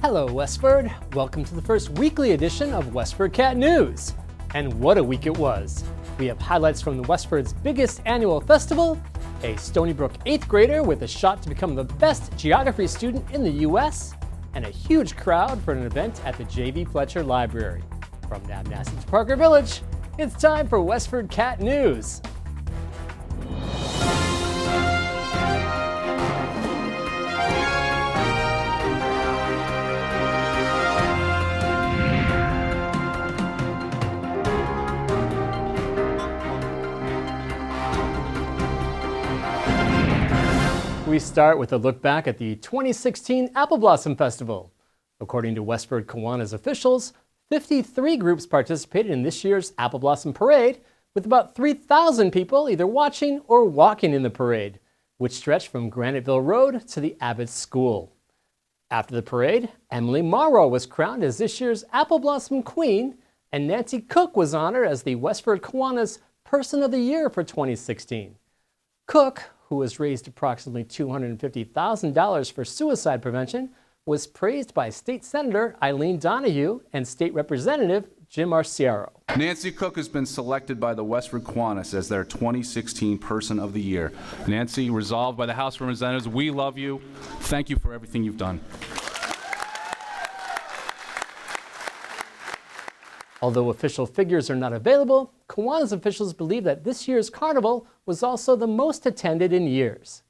Hello, Westford. Welcome to the first weekly edition of WestfordCAT News. And what a week it was. We have highlights from the Westford's biggest annual festival, a Stony Brook 8th grader with a shot to become the best geography student in the U.S., and a huge crowd for an event at the JV Fletcher Library. From Nabnasset to Parker Village, it's time for WestfordCAT News. We start with a look back at the 2016 Apple Blossom Festival. According to Westford Kiwanis officials, 53 groups participated in this year's Apple Blossom Parade, with about 3,000 people either watching or walking in the parade, which stretched from Graniteville Road to the Abbott School. After the parade, Emily Morrow was crowned as this year's Apple Blossom Queen, and Nancy Cook was honored as the Westford Kiwanis Person of the Year for 2016. Cook, who has raised approximately $250,000 for suicide prevention, was praised by State Senator Eileen Donahue and State Representative Jim Arciero. Nancy Cook has been selected by the Westford Kiwanis as their 2016 Person of the Year. Nancy, resolved by the House of Representatives, we love you. Thank you for everything you've done. Although official figures are not available, Kiwanis officials believe that this year's carnival was also the most attended in years.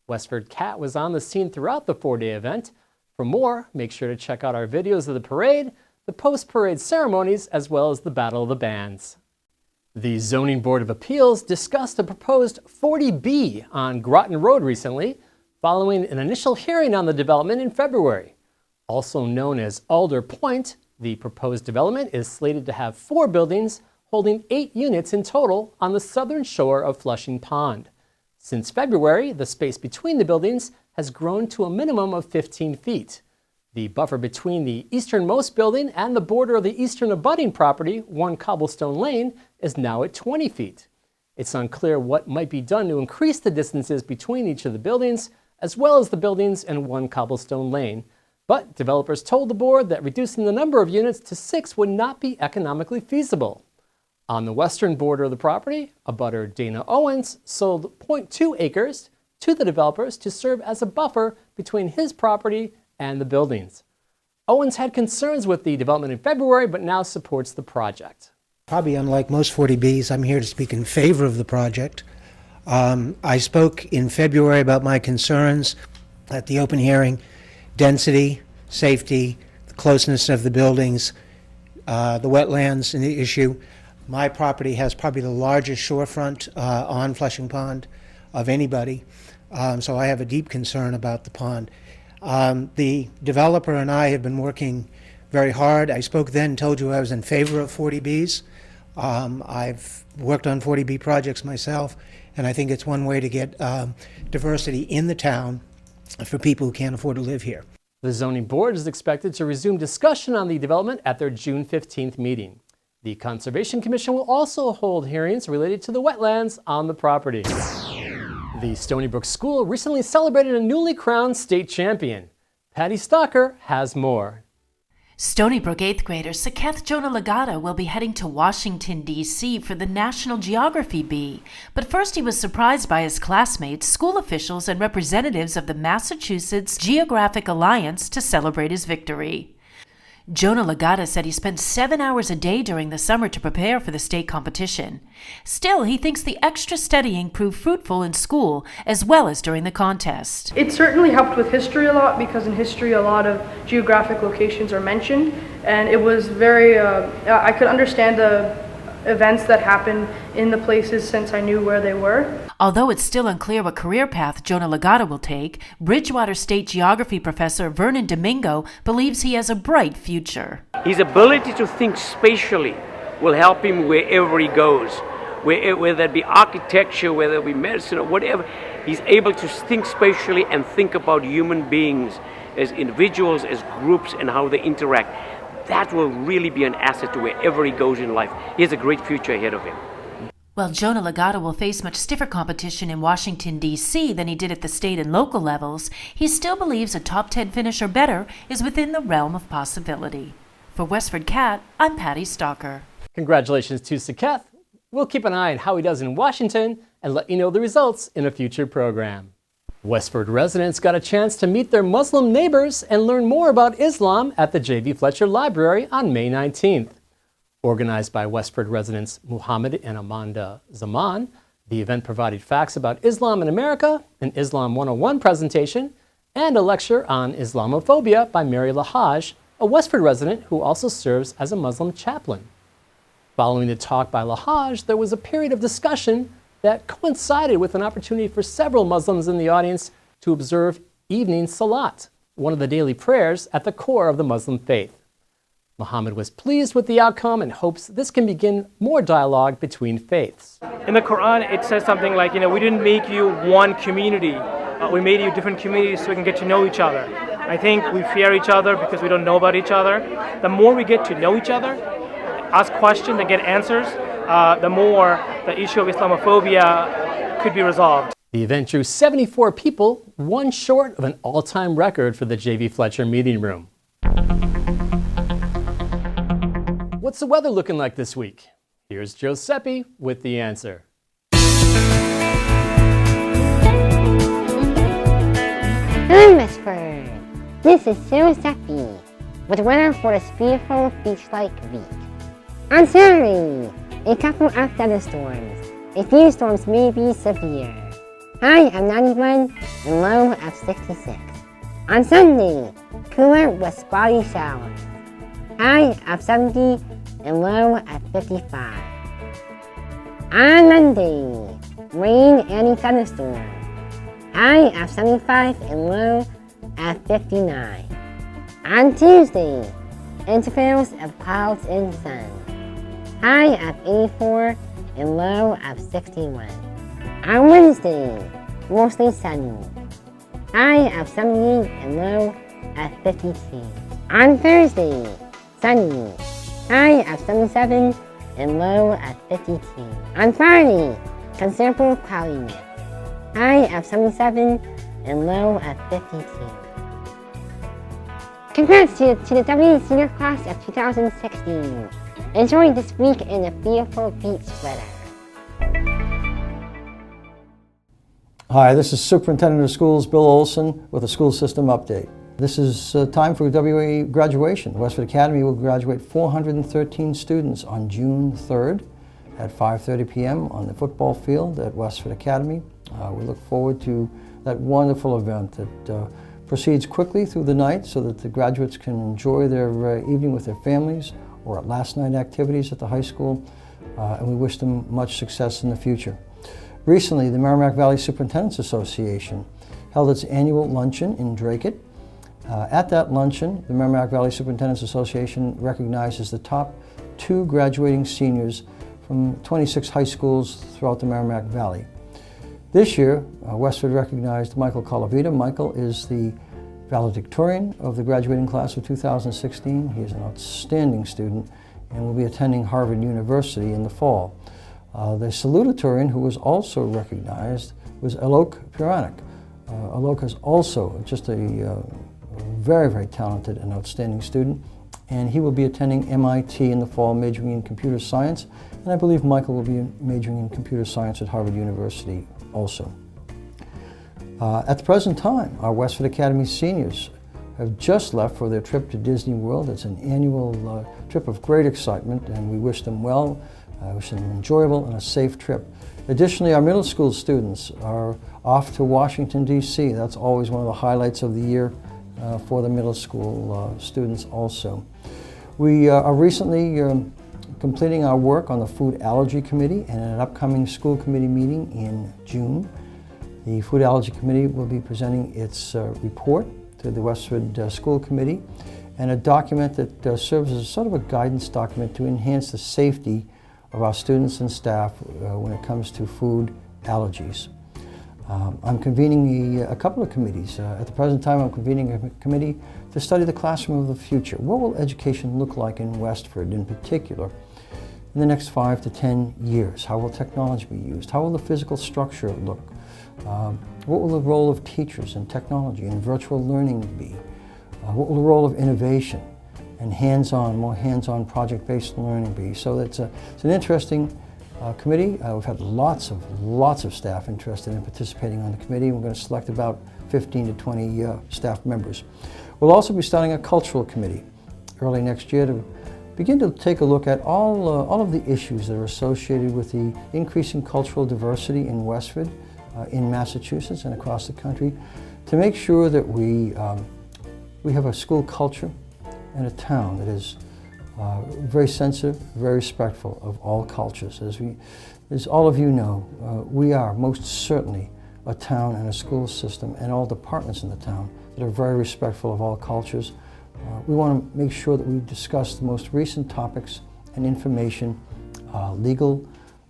WestfordCAT was on the scene throughout the four-day event. For more, make sure to check out our videos of the parade, the post-parade ceremonies, as well as the Battle of the Bands. The Zoning Board of Appeals discussed a proposed 40B on Groton Road recently, following an initial hearing on the development in February. Also known as Alder Point, the proposed development is slated to have 4 buildings holding 8 units in total on the southern shore of Flushing Pond. Since February, the space between the buildings has grown to a minimum of 15 feet. The buffer between the easternmost building and the border of the eastern abutting property, 1 Cobblestone Lane, is now at 20 feet. It's unclear what might be done to increase the distances between each of the buildings, as well as the buildings and 1 Cobblestone Lane. But developers told the board that reducing the number of units to 6 would not be economically feasible. On the western border of the property, abutter Dana Owens sold 0.2 acres to the developers to serve as a buffer between his property and the buildings. Owens had concerns with the development in February, but now supports the project. Probably unlike most 40Bs, I'm here to speak in favor of the project. I spoke in February about my concerns at the open hearing: density, safety, the closeness of the buildings, the wetlands and the issue. My property has probably the largest shorefront on Flushing Pond of anybody, so I have a deep concern about the pond. The developer and I have been working very hard. I spoke then, told you I was in favor of 40Bs. I've worked on 40B projects myself, and I think it's one way to get diversity in the town for people who can't afford to live here. The zoning board is expected to resume discussion on the development at their June 15th meeting. The Conservation Commission will also hold hearings related to the wetlands on the property. The Stony Brook School recently celebrated a newly crowned state champion. Patty Stalker has more. Stony Brook 8th grader Saketh Jonah Lagata will be heading to Washington, D.C. for the National Geography Bee. But first he was surprised by his classmates, school officials, and representatives of the Massachusetts Geographic Alliance to celebrate his victory. Jonah Lagata said he spent 7 hours a day during the summer to prepare for the state competition. Still, he thinks the extra studying proved fruitful in school as well as during the contest. It certainly helped with history a lot, because in history a lot of geographic locations are mentioned, and it was very, I could understand the events that happened in the places since I knew where they were. Although it's still unclear what career path Jonah Lagata will take, Bridgewater State geography professor Vernon Domingo believes he has a bright future. His ability to think spatially will help him wherever he goes, whether it be architecture, whether it be medicine, or whatever. He's able to think spatially and think about human beings as individuals, as groups, and how they interact. That will really be an asset to wherever he goes in life. He has a great future ahead of him. While Jonah Legata will face much stiffer competition in Washington, D.C. than he did at the state and local levels, he still believes a top 10 finish or better is within the realm of possibility. For WestfordCAT, I'm Patty Stalker. Congratulations to Saket. We'll keep an eye on how he does in Washington and let you know the results in a future program. Westford residents got a chance to meet their Muslim neighbors and learn more about Islam at the J.V. Fletcher Library on May 19th. Organized by Westford residents Muhammad and Amanda Zaman, the event provided facts about Islam in America, an Islam 101 presentation, and a lecture on Islamophobia by Mary Lahaj, a Westford resident who also serves as a Muslim chaplain. Following the talk by Lahaj, there was a period of discussion that coincided with an opportunity for several Muslims in the audience to observe evening salat, one of the daily prayers at the core of the Muslim faith. Muhammad was pleased with the outcome and hopes this can begin more dialogue between faiths. In the Quran, it says something like, we didn't make you one community. We made you different communities so we can get to know each other. I think we fear each other because we don't know about each other. The more we get to know each other, ask questions and get answers, the more the issue of Islamophobia could be resolved. The event drew 74 people, one short of an all-time record for the J.V. Fletcher meeting room. What's the weather looking like this week? Here's Giuseppe with the answer. Hi, Westford. This is Giuseppe with weather for this beautiful beach-like week. On Saturday, a couple of thunderstorms. A few storms may be severe. High of 91 and low of 66. On Sunday, cooler with spotty showers. High of 70 and low of 55. On Monday, rain and a thunderstorm. High of 75 and low of 59. On Tuesday, intervals of clouds and sun. High of 84 and low of 61. On Wednesday, mostly sunny. High of 78 and low of 52. On Thursday, sunny. High of 77 and low of 52. On Friday, considerable cloudiness. High of 77 and low of 52. Congrats to the W Senior Class of 2016. Enjoy this week in a beautiful beach weather. Hi, this is Superintendent of Schools Bill Olson with a school system update. This is time for WA graduation. Westford Academy will graduate 413 students on June 3rd at 5:30 p.m. on the football field at Westford Academy. We look forward to that wonderful event that proceeds quickly through the night so that the graduates can enjoy their evening with their families or at last night activities at the high school, and we wish them much success in the future. Recently, the Merrimack Valley Superintendents Association held its annual luncheon in Dracut. At that luncheon, the Merrimack Valley Superintendents Association recognizes the top 2 graduating seniors from 26 high schools throughout the Merrimack Valley. This year, Westford recognized Michael Colavita. Michael is the valedictorian of the graduating class of 2016. He is an outstanding student and will be attending Harvard University in the fall. The salutatorian who was also recognized was Alok Puranik. Alok is also just a very, very talented and outstanding student, and he will be attending MIT in the fall, majoring in computer science, and I believe Michael will be majoring in computer science at Harvard University also. At the present time, our Westford Academy seniors have just left for their trip to Disney World. It's an annual trip of great excitement, and we wish them well. I wish them an enjoyable and a safe trip. Additionally, our middle school students are off to Washington, D.C. That's always one of the highlights of the year for the middle school students also. We are recently completing our work on the Food Allergy Committee, and an upcoming school committee meeting in June. The Food Allergy Committee will be presenting its report to the Westford School Committee, and a document that serves as sort of a guidance document to enhance the safety of our students and staff when it comes to food allergies. I'm convening a couple of committees. At the present time, I'm convening a committee to study the classroom of the future. What will education look like in Westford in particular? in the next 5 to 10 years? How will technology be used? How will the physical structure look? What will the role of teachers and technology and virtual learning be? What will the role of innovation and more hands-on project-based learning be? So it's an interesting committee. We've had lots of staff interested in participating on the committee. We're going to select about 15 to 20 staff members. We'll also be starting a cultural committee early next year to begin to take a look at all of the issues that are associated with the increasing cultural diversity in Westford, in Massachusetts and across the country, to make sure that we have a school culture and a town that is very sensitive, very respectful of all cultures. As all of you know, we are most certainly a town and a school system and all departments in the town that are very respectful of all cultures. We want to make sure that we discuss the most recent topics and information, legal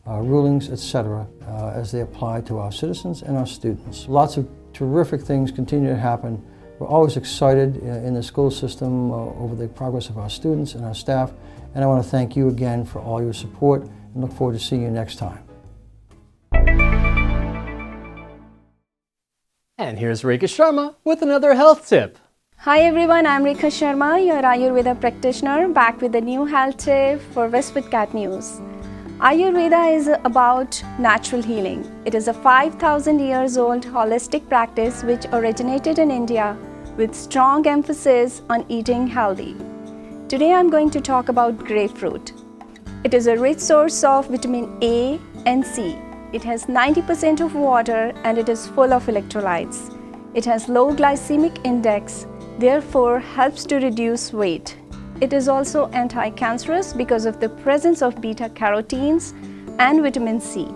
rulings, etc., as they apply to our citizens and our students. Lots of terrific things continue to happen. We're always excited in the school system over the progress of our students and our staff, and I want to thank you again for all your support and look forward to seeing you next time. And here's Rekha Sharma with another health tip. Hi everyone, I'm Rekha Sharma, your Ayurveda practitioner, back with a new health tip for WestfordCAT News. Ayurveda is about natural healing. It is a 5,000 years old holistic practice which originated in India with strong emphasis on eating healthy. Today I'm going to talk about grapefruit. It is a rich source of vitamin A and C. It has 90% of water and it is full of electrolytes. It has low glycemic index, therefore helps to reduce weight. It is also anti-cancerous because of the presence of beta-carotenes and vitamin C.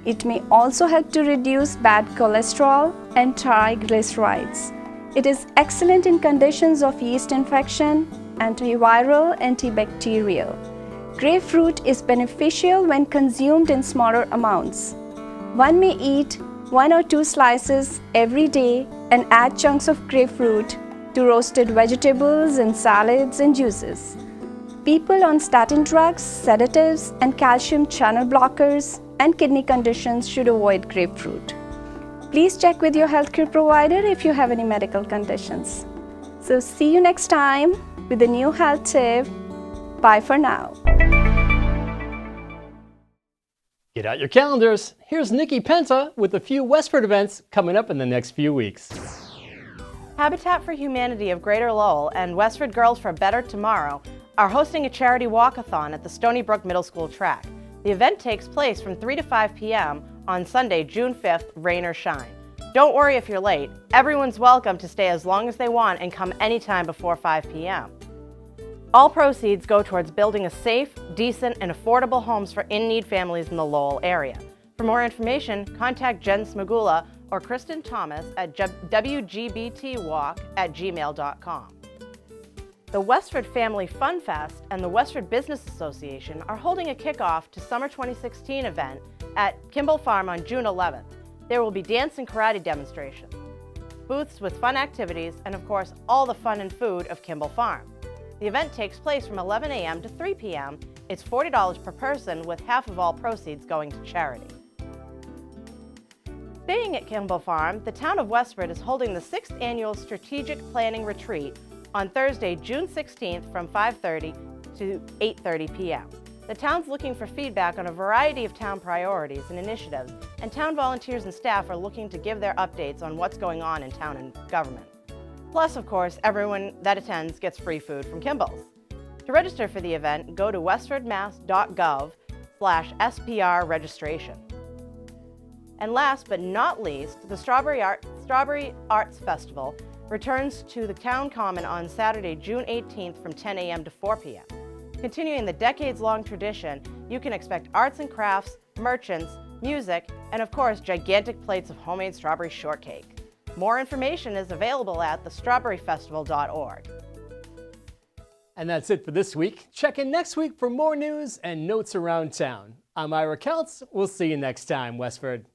It may also help to reduce bad cholesterol and triglycerides. It is excellent in conditions of yeast infection, antiviral, antibacterial. Grapefruit is beneficial when consumed in smaller amounts. One may eat 1 or 2 slices every day and add chunks of grapefruit to roasted vegetables and salads and juices. People on statin drugs, sedatives, and calcium channel blockers and kidney conditions should avoid grapefruit. Please check with your healthcare provider if you have any medical conditions. So see you next time with a new health tip. Bye for now. Get out your calendars. Here's Nikki Penta with a few Westford events coming up in the next few weeks. Habitat for Humanity of Greater Lowell and Westford Girls for a Better Tomorrow are hosting a charity walkathon at the Stony Brook Middle School track. The event takes place from 3 to 5 p.m. on Sunday, June 5th, rain or shine. Don't worry if you're late. Everyone's welcome to stay as long as they want and come anytime before 5 p.m. All proceeds go towards building a safe, decent, and affordable homes for in-need families in the Lowell area. For more information, contact Jen Smagula or Kristen Thomas at wgbtwalk@gmail.com. The Westford Family Fun Fest and the Westford Business Association are holding a kickoff to Summer 2016 event at Kimball Farm on June 11th. There will be dance and karate demonstrations, booths with fun activities, and of course, all the fun and food of Kimball Farm. The event takes place from 11 a.m. to 3 p.m. It's $40 per person, with half of all proceeds going to charity. Staying at Kimball Farm, the town of Westford is holding the 6th annual Strategic Planning Retreat on Thursday, June 16th from 5:30 to 8:30 p.m. The town's looking for feedback on a variety of town priorities and initiatives, and town volunteers and staff are looking to give their updates on what's going on in town and government. Plus, of course, everyone that attends gets free food from Kimball's. To register for the event, go to westfordmass.gov/SPR registration. And last but not least, the Strawberry Arts Festival returns to the Town Common on Saturday, June 18th from 10 a.m. to 4 p.m. Continuing the decades-long tradition, you can expect arts and crafts, merchants, music, and of course, gigantic plates of homemade strawberry shortcake. More information is available at thestrawberryfestival.org. And that's it for this week. Check in next week for more news and notes around town. I'm Ira Keltz. We'll see you next time, Westford.